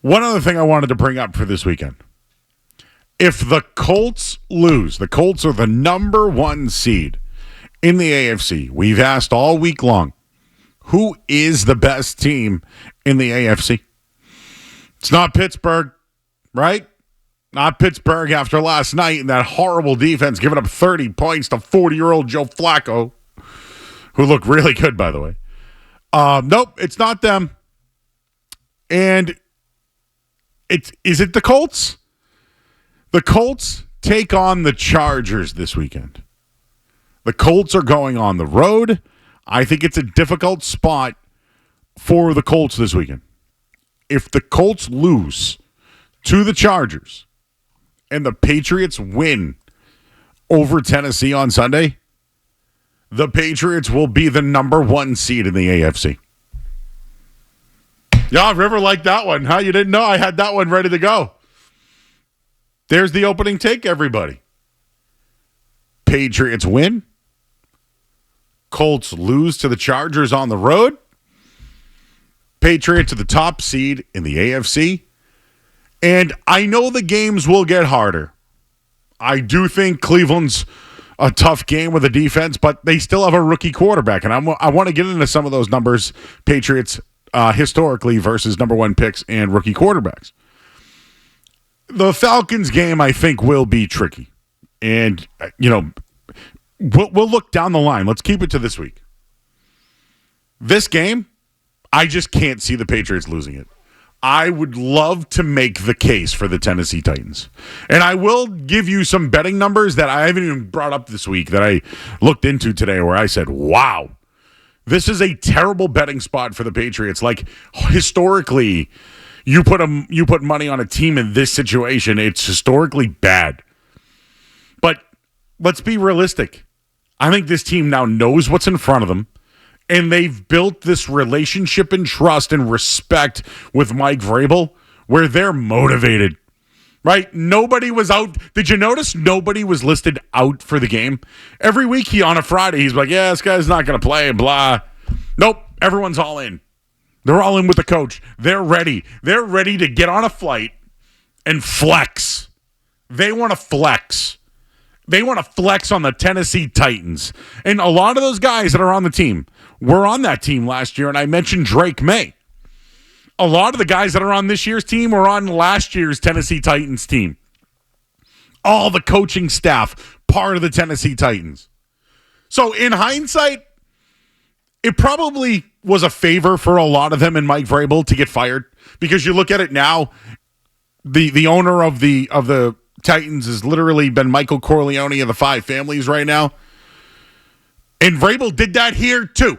One other thing I wanted to bring up for this weekend. If the Colts lose, the Colts are the number one seed in the AFC. We've asked all week long, who is the best team in the AFC? It's not Pittsburgh, right? Not Pittsburgh after last night and that horrible defense giving up 30 points to 40-year-old Joe Flacco, who looked really good, by the way. Nope, it's not them. And is it the Colts? The Colts take on the Chargers this weekend. The Colts are going on the road. I think it's a difficult spot for the Colts this weekend. If the Colts lose to the Chargers and the Patriots win over Tennessee on Sunday, the Patriots will be the number one seed in the AFC. Yeah, River liked that one, huh? You didn't know I had that one ready to go. There's the opening take, everybody. Patriots win. Colts lose to the Chargers on the road. Patriots are the top seed in the AFC. And I know the games will get harder. I do think Cleveland's a tough game with the defense, but they still have a rookie quarterback. And I want to get into some of those numbers, Patriots historically versus number one picks and rookie quarterbacks. The Falcons game, I think, will be tricky. And, we'll look down the line. Let's keep it to this week. This game, I just can't see the Patriots losing it. I would love to make the case for the Tennessee Titans. And I will give you some betting numbers that I haven't even brought up this week that I looked into today where I said, wow, this is a terrible betting spot for the Patriots. Like, historically, you put money on a team in this situation, it's historically bad. But let's be realistic. I think this team now knows what's in front of them, and they've built this relationship and trust and respect with Mike Vrabel where they're motivated, right? Nobody was out. Did you notice nobody was listed out for the game? Every week on a Friday, he's like, yeah, this guy's not going to play, blah. Nope, everyone's all in. They're all in with the coach. They're ready. They're ready to get on a flight and flex. They want to flex. They want to flex on the Tennessee Titans. And a lot of those guys that are on the team were on that team last year, and I mentioned Drake May. A lot of the guys that are on this year's team were on last year's Tennessee Titans team. All the coaching staff, part of the Tennessee Titans. So in hindsight, it probably was a favor for a lot of them and Mike Vrabel to get fired, because you look at it now, the owner of the Titans has literally been Michael Corleone of the Five Families right now. And Vrabel did that here too.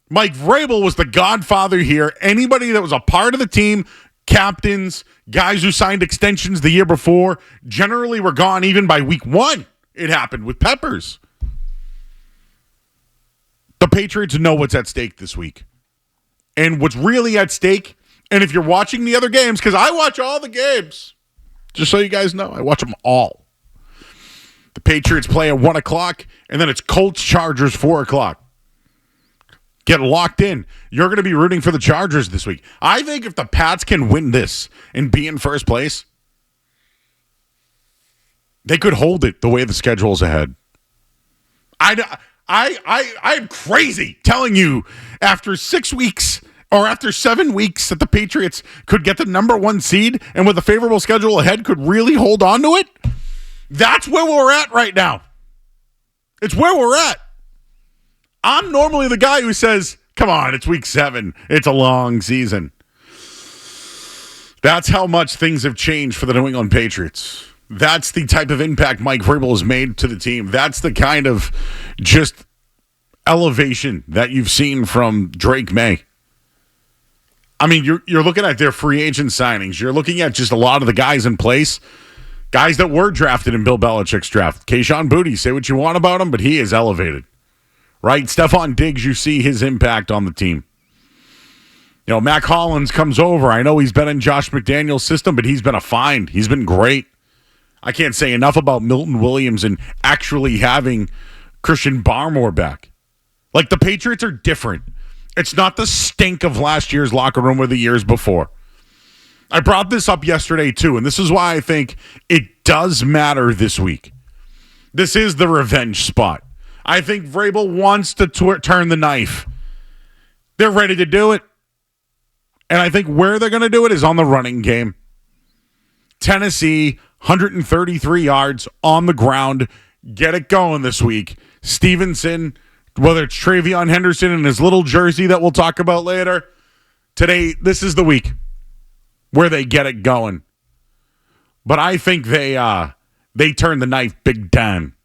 Mike Vrabel was the godfather here. Anybody that was a part of the team, captains, guys who signed extensions the year before, generally were gone even by week one. It happened with Peppers. The Patriots know what's at stake this week. And what's really at stake, and if you're watching the other games, because I watch all the games, just so you guys know, I watch them all. The Patriots play at 1 o'clock, and then it's Colts-Chargers 4 o'clock. Get locked in. You're going to be rooting for the Chargers this week. I think if the Pats can win this and be in first place, they could hold it the way the schedule's ahead. I'm crazy telling you after 6 weeks or after 7 weeks that the Patriots could get the number one seed and with a favorable schedule ahead could really hold on to it. That's where we're at right now. It's where we're at. I'm normally the guy who says, come on, it's week 7. It's a long season. That's how much things have changed for the New England Patriots. That's the type of impact Mike Vrabel has made to the team. That's the kind of just elevation that you've seen from Drake May. I mean, you're looking at their free agent signings. You're looking at just a lot of the guys in place. Guys that were drafted in Bill Belichick's draft. Kayshon Boutte, say what you want about him, but he is elevated. Right? Stephon Diggs, you see his impact on the team. You know, Mac Hollins comes over. I know he's been in Josh McDaniel's system, but he's been a find. He's been great. I can't say enough about Milton Williams and actually having Christian Barmore back. Like, the Patriots are different. It's not the stink of last year's locker room or the years before. I brought this up yesterday too, and this is why I think it does matter this week. This is the revenge spot. I think Vrabel wants to turn the knife. They're ready to do it. And I think where they're going to do it is on the running game. Tennessee, 133 yards on the ground. Get it going this week. Stevenson, whether it's Travion Henderson in his little jersey that we'll talk about later. Today, this is the week where they get it going. But I think they turn the knife big time.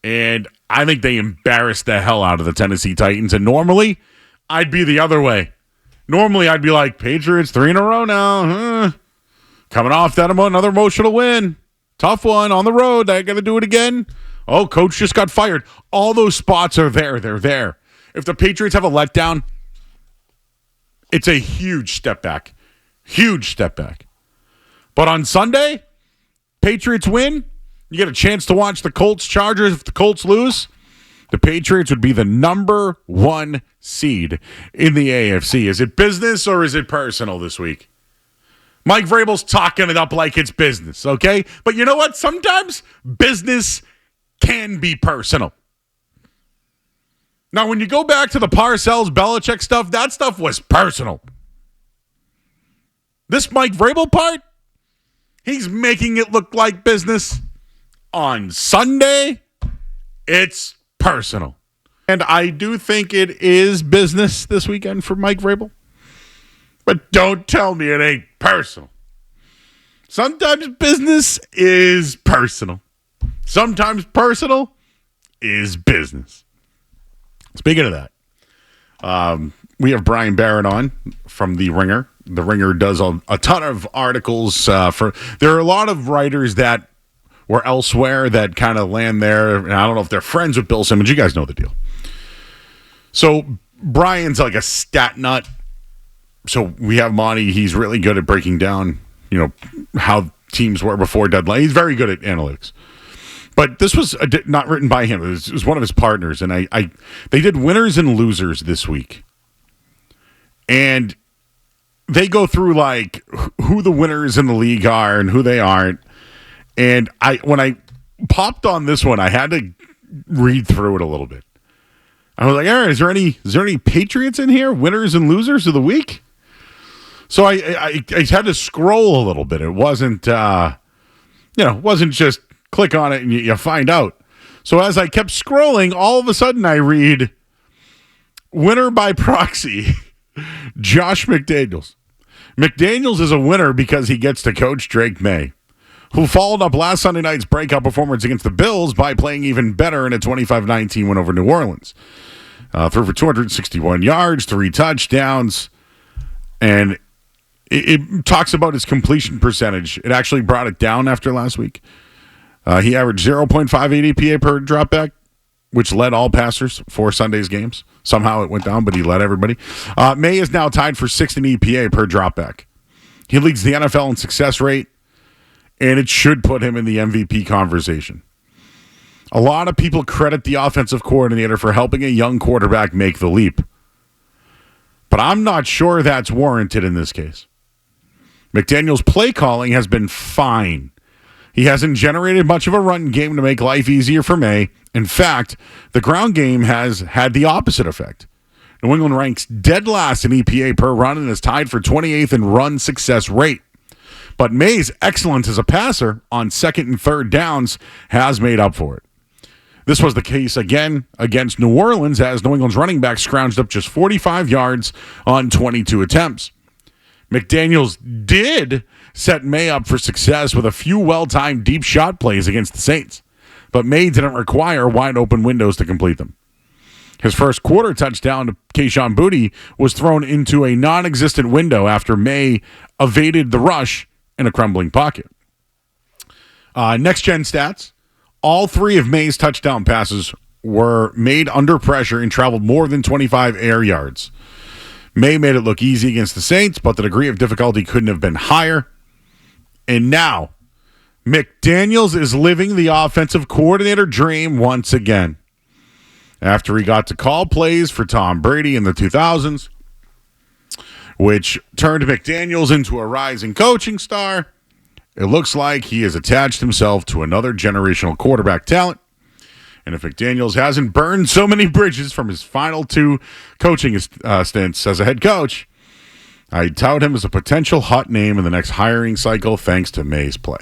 And I think they embarrass the hell out of the Tennessee Titans. And normally, I'd be the other way. Normally, I'd be like, Patriots 3 in a row now. Coming off that another emotional win. Tough one on the road. I got to do it again. Oh, coach just got fired. All those spots are there. They're there. If the Patriots have a letdown, it's a huge step back. Huge step back. But on Sunday, Patriots win. You get a chance to watch the Colts-Chargers. If the Colts lose, the Patriots would be the number 1 seed in the AFC. Is it business or is it personal this week? Mike Vrabel's talking it up like it's business, okay? But you know what? Sometimes business can be personal. Now, when you go back to the Parcells-Belichick stuff, that stuff was personal. This Mike Vrabel part, he's making it look like business. On Sunday, it's personal. And I do think it is business this weekend for Mike Vrabel. But don't tell me it ain't personal. Sometimes business is personal. Sometimes personal is business. Speaking of that, we have Brian Barrett on from The Ringer. The Ringer does a ton of articles. There are a lot of writers that were elsewhere that kind of land there. And I don't know if they're friends with Bill Simmons. You guys know the deal. So Brian's like a stat nut. So we have Monty. He's really good at breaking down, how teams were before deadline. He's very good at analytics. But this was not written by him. It was one of his partners. And they did winners and losers this week. And they go through like who the winners in the league are and who they aren't. And when I popped on this one, I had to read through it a little bit. I was like, Aaron, is there any Patriots in here? Winners and losers of the week? So I had to scroll a little bit. It wasn't, wasn't just click on it and you find out. So as I kept scrolling, all of a sudden I read winner by proxy, Josh McDaniels. McDaniels is a winner because he gets to coach Drake May, who followed up last Sunday night's breakout performance against the Bills by playing even better in a 25-19 win over New Orleans. Threw for 261 yards, 3 touchdowns, and it talks about his completion percentage. It actually brought it down after last week. He averaged 0.58 EPA per dropback, which led all passers for Sunday's games. Somehow it went down, but he led everybody. May is now tied for 6th in EPA per dropback. He leads the NFL in success rate, and it should put him in the MVP conversation. A lot of people credit the offensive coordinator for helping a young quarterback make the leap. But I'm not sure that's warranted in this case. McDaniels' play calling has been fine. He hasn't generated much of a run game to make life easier for May. In fact, the ground game has had the opposite effect. New England ranks dead last in EPA per run and is tied for 28th in run success rate. But May's excellence as a passer on 2nd and 3rd downs has made up for it. This was the case again against New Orleans as New England's running back scrounged up just 45 yards on 22 attempts. McDaniels did set May up for success with a few well-timed deep shot plays against the Saints, but May didn't require wide-open windows to complete them. His first quarter touchdown to Kayshon Boutte was thrown into a non-existent window after May evaded the rush in a crumbling pocket. Next-gen stats. All 3 of May's touchdown passes were made under pressure and traveled more than 25 air yards. May made it look easy against the Saints, but the degree of difficulty couldn't have been higher. And now, McDaniels is living the offensive coordinator dream once again. After he got to call plays for Tom Brady in the 2000s, which turned McDaniels into a rising coaching star. It looks like he has attached himself to another generational quarterback talent. And if McDaniels hasn't burned so many bridges from his final 2 coaching stints as a head coach, I tout him as a potential hot name in the next hiring cycle thanks to May's play.